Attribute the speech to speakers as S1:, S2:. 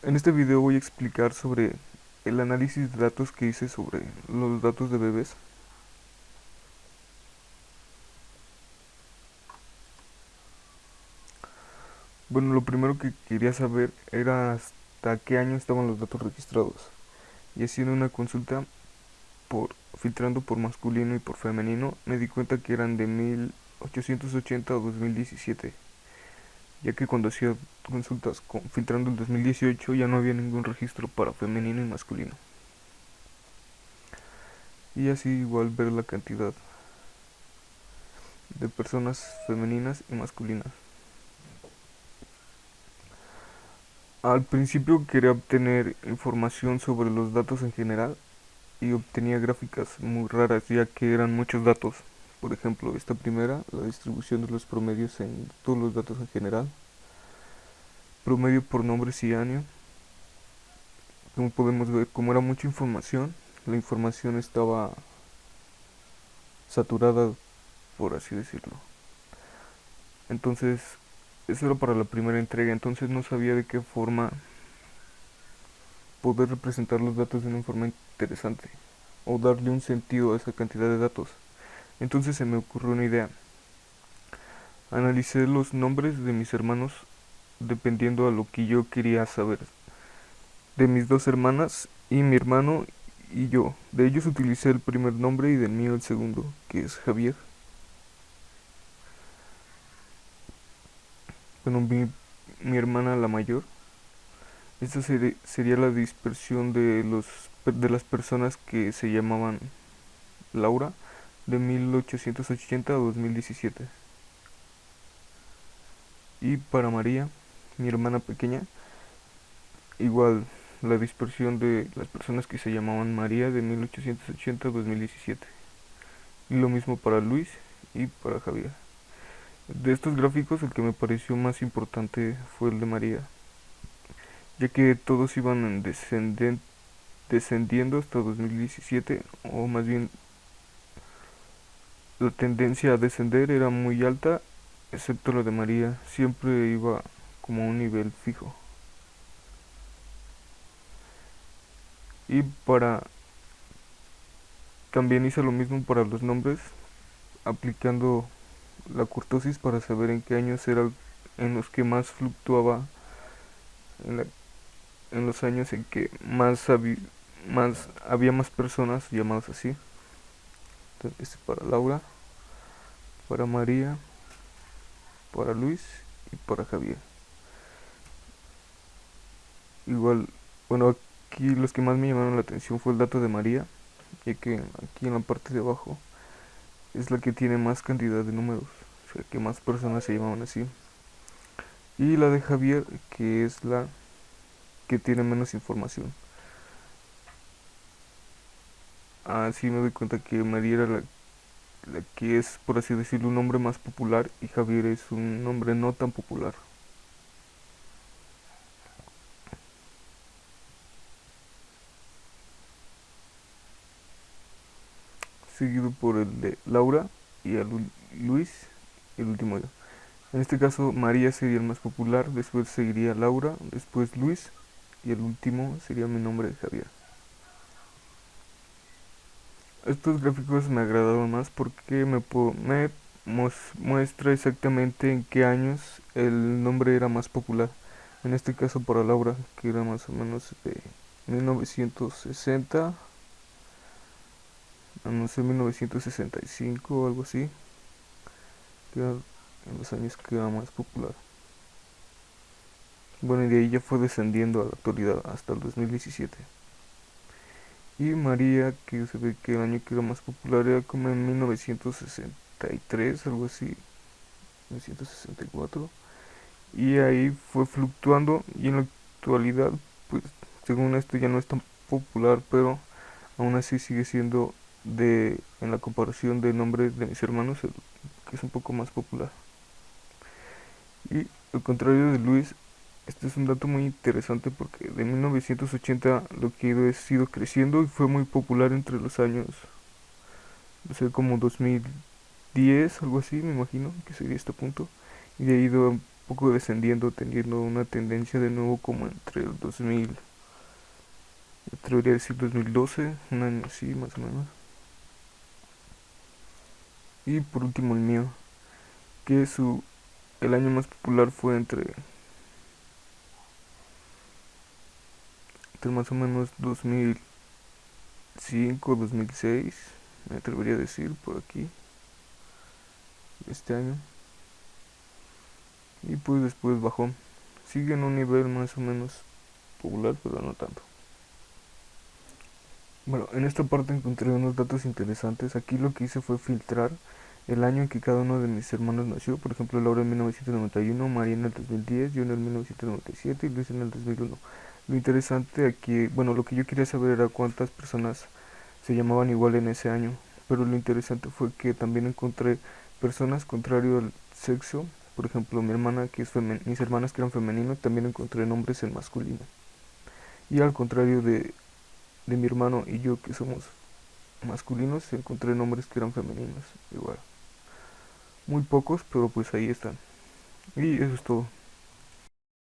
S1: En este video voy a explicar sobre el análisis de datos que hice sobre los datos de bebés. Bueno, lo primero que quería saber era hasta qué año estaban los datos registrados. Y haciendo una consulta filtrando por masculino y por femenino, me di cuenta que eran de 1880 a 2017, ya que cuando hacía consultas filtrando el 2018 ya no había ningún registro para femenino y masculino. Y así igual ver la cantidad de personas femeninas y masculinas. Al principio quería obtener información sobre los datos en general y obtenía gráficas muy raras ya que eran muchos datos. Por ejemplo, esta primera, la distribución de los promedios en todos los datos en general, promedio por nombres y año. Como podemos ver, como era mucha información, la información estaba saturada, por así decirlo. Entonces, eso era para la primera entrega, entonces no sabía de qué forma poder representar los datos de una forma interesante o darle un sentido a esa cantidad de datos. Entonces se me ocurrió una idea. Analicé los nombres de mis hermanos dependiendo a lo que yo quería saber. De mis dos hermanas y mi hermano y yo. De ellos utilicé el primer nombre y del mío el segundo, que es Javier. Bueno, mi hermana la mayor. Esta sería la dispersión de las personas que se llamaban Laura de 1880 a 2017. Y para María, mi hermana pequeña, igual la dispersión de las personas que se llamaban María de 1880 a 2017. Y lo mismo para Luis y para Javier. De estos gráficos el que me pareció más importante fue el de María, ya que todos iban descendiendo hasta 2017, o más bien la tendencia a descender era muy alta, excepto la de María, siempre iba como a un nivel fijo. Y para también hice lo mismo para los nombres, aplicando la kurtosis para saber en qué años era en los que más fluctuaba, en, la- en los años en que había más personas llamadas así. Entonces, este para Laura, para María, para Luis y para Javier. Igual, bueno, aquí los que más me llamaron la atención fue el dato de María, ya que aquí en la parte de abajo es la que tiene más cantidad de números, o sea que más personas se llamaban así. Y la de Javier, que es la que tiene menos información. Así me doy cuenta que María era la que es, por así decirlo, un nombre más popular y Javier es un nombre no tan popular. Seguido por el de Laura y a Luis y el último yo. En este caso María sería el más popular, después seguiría Laura, después Luis y el último sería mi nombre, Javier. Estos gráficos me agradaron más porque me muestra exactamente en qué años el nombre era más popular. En este caso para Laura, que era más o menos de 1960 a no sé, 1965 o algo así, que era en los años que era más popular. Bueno, y de ahí ya fue descendiendo a la actualidad hasta el 2017. Y María, que se ve que el año que era más popular era como en 1963, algo así, 1964. Y ahí fue fluctuando y en la actualidad, pues según esto ya no es tan popular, pero aún así sigue siendo en la comparación de nombres de mis hermanos, el que es un poco más popular. Y al contrario de Luis, este es un dato muy interesante porque de 1980 lo que ha ido creciendo y fue muy popular entre los años, no como 2010, algo así, me imagino que sería este punto. Y de ahí poco descendiendo, teniendo una tendencia de nuevo como entre el 2000, me atrevería a decir 2012, un año así más o menos. Y por último el mío, que el año más popular fue entre más o menos 2005, 2006, me atrevería a decir por aquí, este año. Y pues después bajó. Sigue en un nivel más o menos popular, pero no tanto. Bueno, en esta parte encontré unos datos interesantes. Aquí lo que hice fue filtrar el año en que cada uno de mis hermanos nació. Por ejemplo, Laura en 1991, María en el 2010, yo en el 1997 y Luis en el 2001. Lo interesante aquí, bueno, lo que yo quería saber era cuántas personas se llamaban igual en ese año. Pero lo interesante fue que también encontré personas contrario al sexo. Por ejemplo, mi hermana que es mis hermanas que eran femeninos, también encontré nombres en masculino. Y al contrario de mi hermano y yo que somos masculinos, encontré nombres que eran femeninos. Igual. Muy pocos, pero pues ahí están. Y eso es todo.